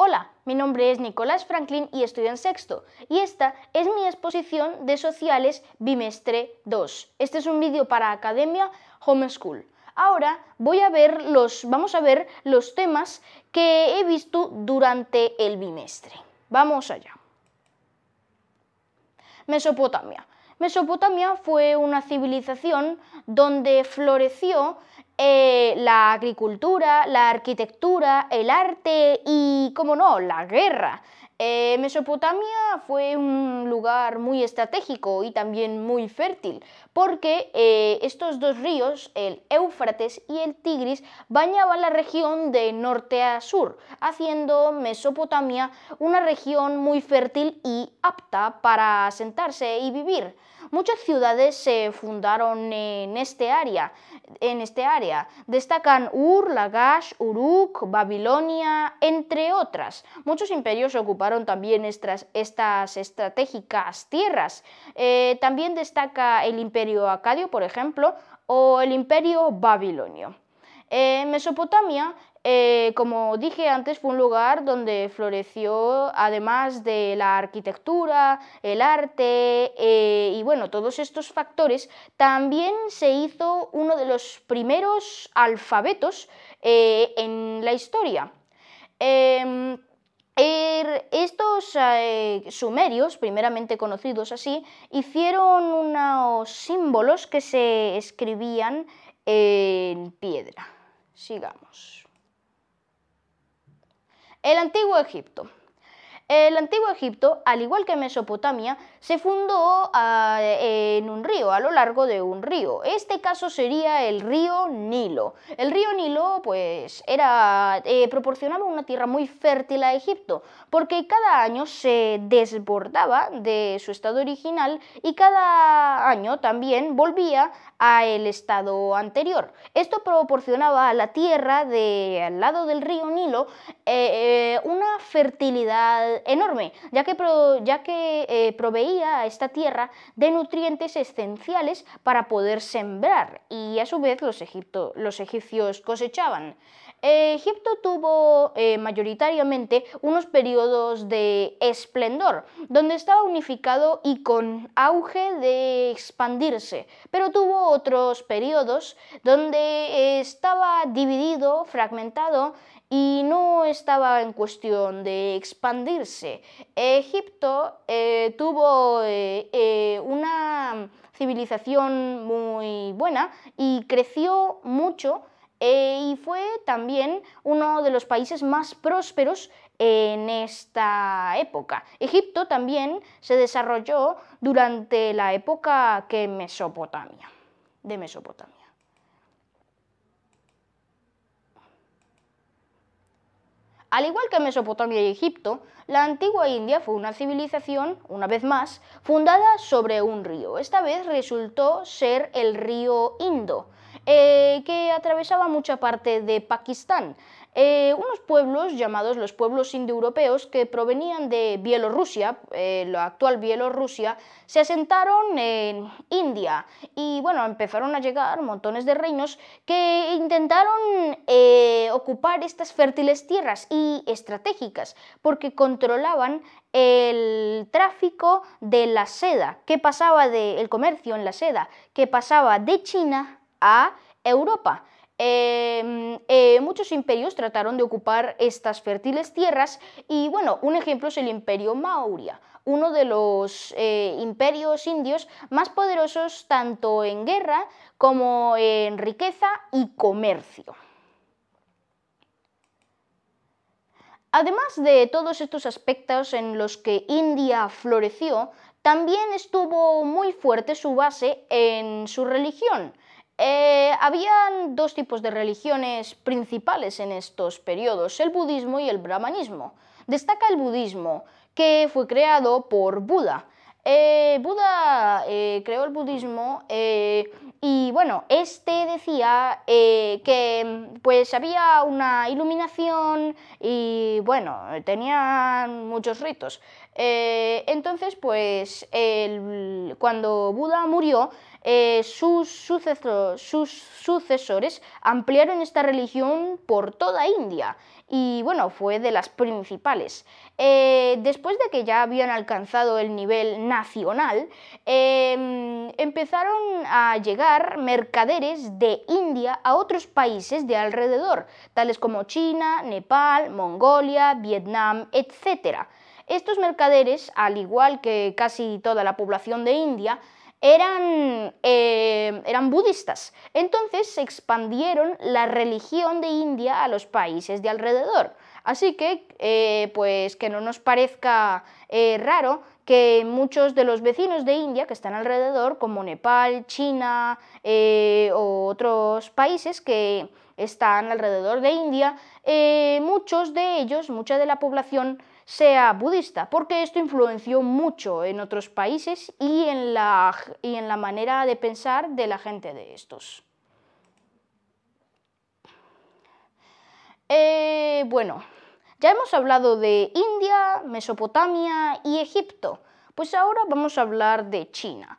Hola, mi nombre es Nicolás Franklin y estoy en sexto, y esta es mi exposición de sociales bimestre 2. Este es un vídeo para Academia Homeschool. Ahora vamos a ver los temas que he visto durante el bimestre. Vamos allá. Mesopotamia. Mesopotamia fue una civilización donde floreció la agricultura, la arquitectura, el arte y, cómo no, la guerra. Mesopotamia fue un lugar muy estratégico y también muy fértil, porque estos dos ríos, el Éufrates y el Tigris, bañaban la región de norte a sur, haciendo Mesopotamia una región muy fértil y apta para asentarse y vivir. Muchas ciudades se fundaron en este área. Destacan Ur, Lagash, Uruk, Babilonia, entre otras. Muchos imperios ocuparon también estas estratégicas tierras. También destaca el imperio acadio, por ejemplo, o el imperio babilonio. Mesopotamia, como dije antes, fue un lugar donde floreció, además de la arquitectura, el arte y bueno, todos estos factores, también se hizo uno de los primeros alfabetos en la historia. Estos sumerios, primeramente conocidos así, hicieron unos símbolos que se escribían en piedra. Sigamos. El Antiguo Egipto. El Antiguo Egipto, al igual que Mesopotamia, se fundó en un río, a lo largo de un río. Este caso sería el río Nilo. El río Nilo, pues, proporcionaba una tierra muy fértil a Egipto, porque cada año se desbordaba de su estado original y cada año también volvía al estado anterior. Esto proporcionaba a la tierra al lado del río Nilo una fertilidad enorme, ya que proveía a esta tierra de nutrientes esenciales para poder sembrar, y a su vez los egipcios cosechaban. Egipto tuvo mayoritariamente unos periodos de esplendor, donde estaba unificado y con auge de expandirse, pero tuvo otros periodos donde estaba dividido, fragmentado y no estaba en cuestión de expandirse. Egipto tuvo una civilización muy buena y creció mucho y fue también uno de los países más prósperos en esta época. Egipto también se desarrolló durante la época de Mesopotamia. Al igual que Mesopotamia y Egipto, la antigua India fue una civilización, una vez más, fundada sobre un río. Esta vez resultó ser el río Indo, que atravesaba mucha parte de Pakistán. Unos pueblos llamados los pueblos indoeuropeos, que provenían de Bielorrusia, la actual Bielorrusia, se asentaron en India y bueno, empezaron a llegar montones de reinos que intentaron ocupar estas fértiles tierras y estratégicas, porque controlaban el tráfico de la seda, el comercio en la seda, que pasaba de China a Europa. Muchos imperios trataron de ocupar estas fértiles tierras y bueno, un ejemplo es el imperio Maurya, uno de los imperios indios más poderosos tanto en guerra como en riqueza y comercio. Además de todos estos aspectos en los que India floreció, también estuvo muy fuerte su base en su religión. Habían dos tipos de religiones principales en estos periodos, el budismo y el brahmanismo. Destaca el budismo, que fue creado por Buda. Buda creó el budismo y bueno, este decía que pues había una iluminación y bueno, tenían muchos ritos. Entonces pues cuando Buda murió, sus sucesores ampliaron esta religión por toda India y bueno, fue de las principales. Después de que ya habían alcanzado el nivel nacional, empezaron a llegar mercaderes de India a otros países de alrededor, tales como China, Nepal, Mongolia, Vietnam, etc. Estos mercaderes, al igual que casi toda la población de India, eran budistas. Entonces se expandieron la religión de India a los países de alrededor. Así que, pues que no nos parezca raro que muchos de los vecinos de India que están alrededor, como Nepal, China o otros países que están alrededor de India, muchos de ellos, mucha de la población sea budista, porque esto influenció mucho en otros países y en la manera de pensar de la gente de estos. Bueno, ya hemos hablado de India, Mesopotamia y Egipto, pues ahora vamos a hablar de China.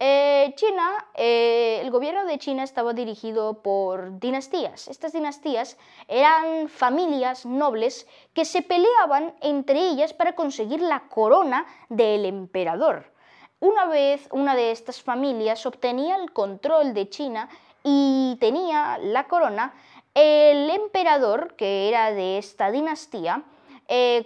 El gobierno de China estaba dirigido por dinastías. Estas dinastías eran familias nobles que se peleaban entre ellas para conseguir la corona del emperador. Una vez una de estas familias obtenía el control de China y tenía la corona, el emperador, que era de esta dinastía,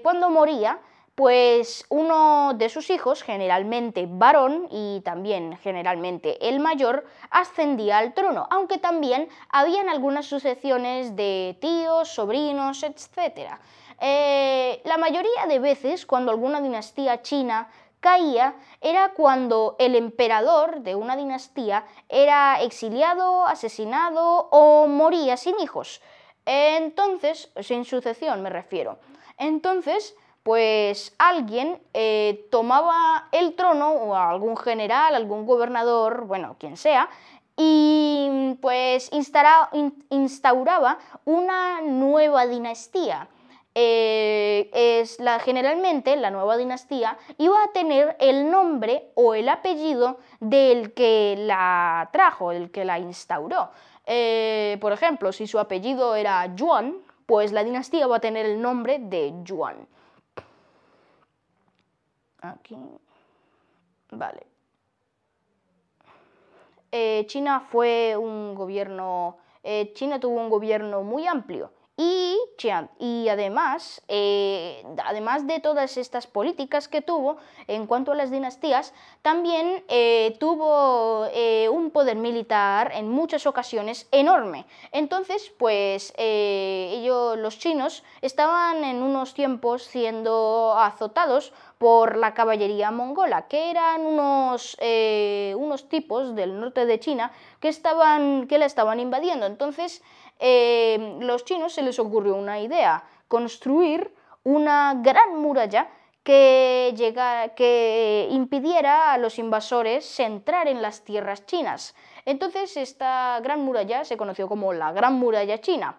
cuando moría, pues uno de sus hijos, generalmente varón y también generalmente el mayor, ascendía al trono, aunque también habían algunas sucesiones de tíos, sobrinos, etc. La mayoría de veces, cuando alguna dinastía china caía, era cuando el emperador de una dinastía era exiliado, asesinado o moría sin hijos. Entonces, sin sucesión me refiero. Entonces, pues alguien tomaba el trono, o algún general, algún gobernador, bueno, quien sea, y pues instauraba una nueva dinastía. Generalmente la nueva dinastía iba a tener el nombre o el apellido del que la trajo, del que la instauró. Por ejemplo, si su apellido era Yuan, pues la dinastía va a tener el nombre de Yuan. Aquí, vale. China tuvo un gobierno muy amplio y además de todas estas políticas que tuvo en cuanto a las dinastías, también tuvo un poder militar en muchas ocasiones enorme. Entonces, pues los chinos estaban en unos tiempos siendo azotados por la caballería mongola, que eran unos tipos del norte de China que la estaban invadiendo. Entonces, los chinos se les ocurrió una idea: construir una gran muralla que impidiera a los invasores entrar en las tierras chinas. Entonces, esta gran muralla se conoció como la Gran Muralla China.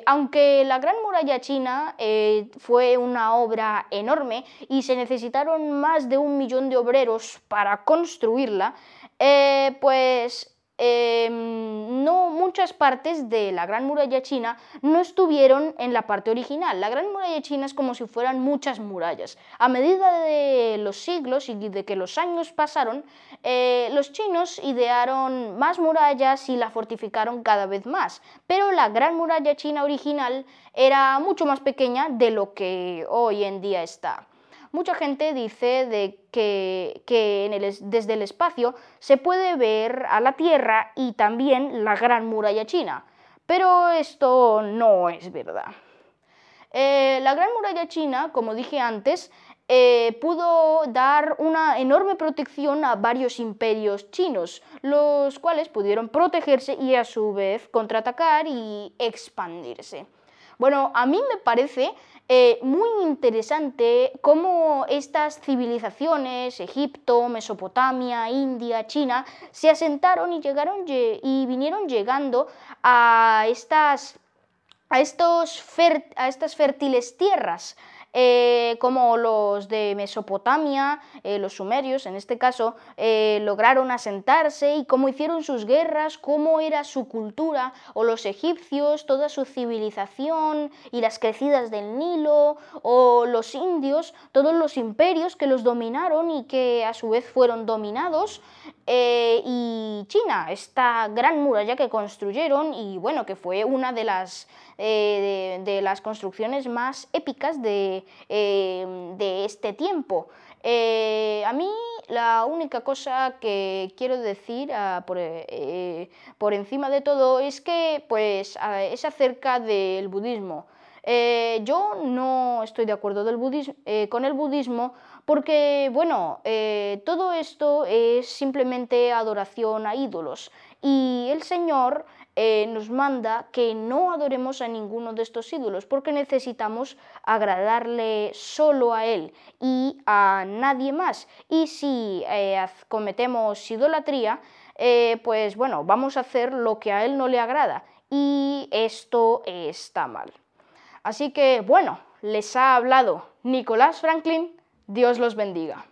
Aunque la Gran Muralla China fue una obra enorme y se necesitaron más de 1 millón de obreros para construirla, muchas partes de la Gran Muralla China no estuvieron en la parte original. La Gran Muralla China es como si fueran muchas murallas. A medida de los siglos y de que los años pasaron, los chinos idearon más murallas y la fortificaron cada vez más. Pero la Gran Muralla China original era mucho más pequeña de lo que hoy en día está. Mucha gente dice que desde el espacio se puede ver a la Tierra y también la Gran Muralla China, pero esto no es verdad. La Gran Muralla China, como dije antes, pudo dar una enorme protección a varios imperios chinos, los cuales pudieron protegerse y a su vez contraatacar y expandirse. Bueno, a mí me parece muy interesante cómo estas civilizaciones, Egipto, Mesopotamia, India, China, se asentaron y vinieron llegando a estas fértiles tierras. como los de Mesopotamia, los sumerios en este caso, lograron asentarse y cómo hicieron sus guerras, cómo era su cultura, o los egipcios, toda su civilización y las crecidas del Nilo, o los indios, todos los imperios que los dominaron y que a su vez fueron dominados, y China, esta gran muralla que construyeron y bueno, que fue una de las construcciones más épicas de este tiempo. A mí la única cosa que quiero decir por encima de todo es que pues, es acerca del budismo. Yo no estoy de acuerdo con el budismo porque, bueno, todo esto es simplemente adoración a ídolos y el Señor nos manda que no adoremos a ninguno de estos ídolos porque necesitamos agradarle solo a Él y a nadie más. Y si cometemos idolatría, pues bueno, vamos a hacer lo que a Él no le agrada y esto está mal. Así que, bueno, les ha hablado Nicolás Franklin, Dios los bendiga.